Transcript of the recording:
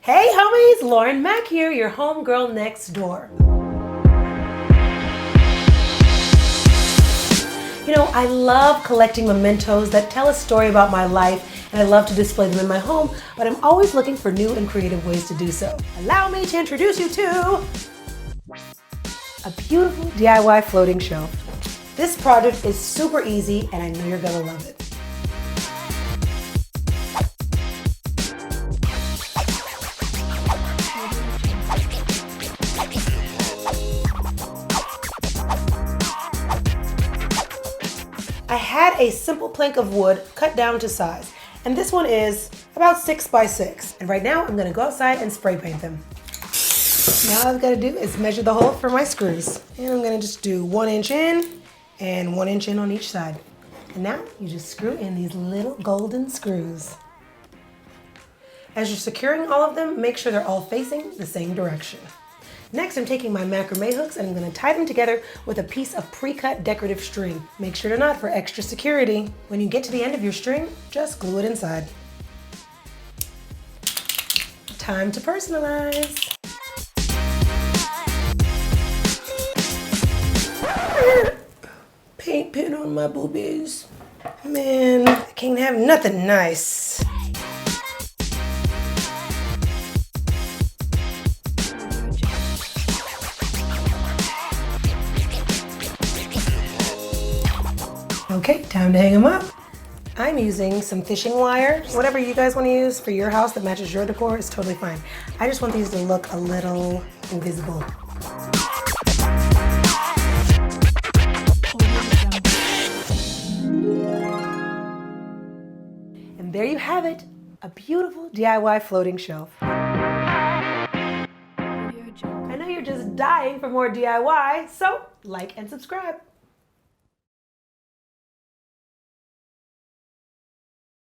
Hey homies, Lauren Makk here, your homegirl next door. You know, I love collecting mementos that tell a story about my life, and I love to display them in my home, but I'm always looking for new and creative ways to do so. Allow me to introduce you to a beautiful DIY floating shelf. This project is super easy, and I know you're gonna love it. I had a simple plank of wood cut down to size, and this one is about 6 by 6. And right now I'm gonna go outside and spray paint them. Now all I've gotta do is measure the hole for my screws. And I'm gonna just do 1 inch in and 1 inch in on each side. And now you just screw in these little golden screws. As you're securing all of them, make sure they're all facing the same direction. Next, I'm taking my macrame hooks and I'm gonna tie them together with a piece of pre-cut decorative string. Make sure to knot for extra security. When you get to the end of your string, just glue it inside. Time to personalize. Paint pen on my boobies. Man, I can't have nothing nice. Okay, time to hang them up. I'm using some fishing wire. Whatever you guys want to use for your house that matches your decor is totally fine. I just want these to look a little invisible. And there you have it, a beautiful DIY floating shelf. I know you're just dying for more DIY, so like and subscribe.